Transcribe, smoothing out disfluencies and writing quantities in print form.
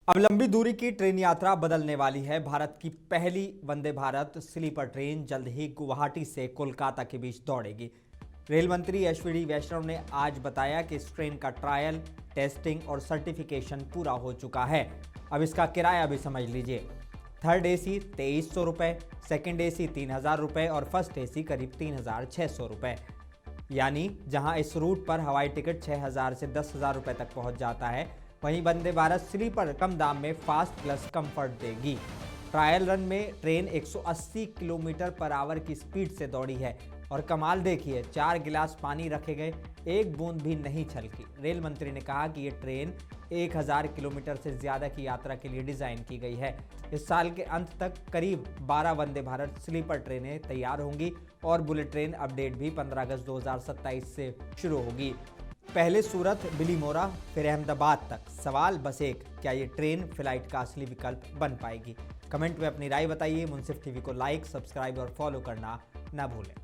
अब लंबी दूरी की ट्रेन यात्रा बदलने वाली है। भारत की पहली वंदे भारत स्लीपर ट्रेन जल्द ही गुवाहाटी से कोलकाता के बीच दौड़ेगी। रेल मंत्री अश्विनी वैष्णव ने आज बताया कि इस ट्रेन का ट्रायल, टेस्टिंग और सर्टिफिकेशन पूरा हो चुका है। अब इसका किराया भी समझ लीजिए। थर्ड एसी 2300 रुपये, सेकेंड एसी 3000 रुपये और फर्स्ट एसी करीब 3600 रुपये। यानी जहां इस रूट पर हवाई टिकट 6000 से 10,000 रुपये तक पहुंच जाता है, वहीं वंदे भारत स्लीपर कम दाम में फास्ट प्लस कंफर्ट देगी। ट्रायल रन में ट्रेन 180 किलोमीटर पर आवर की स्पीड से दौड़ी है और कमाल देखिए, 4 गिलास पानी रखे गए, एक बूंद भी नहीं छलकी। रेल मंत्री ने कहा कि ये ट्रेन 1000 किलोमीटर से ज़्यादा की यात्रा के लिए डिज़ाइन की गई है। इस साल के अंत तक करीब 12 वंदे भारत स्लीपर ट्रेनें तैयार होंगी और बुलेट ट्रेन अपडेट भी 15 अगस्त 2027 से शुरू होगी। पहले सूरत, बिलीमोरा, फिर अहमदाबाद तक। सवाल बस एक, क्या ये ट्रेन फ्लाइट का असली विकल्प बन पाएगी? कमेंट में अपनी राय बताइए। मुंसिफ टीवी को लाइक, सब्सक्राइब और फॉलो करना ना भूलें।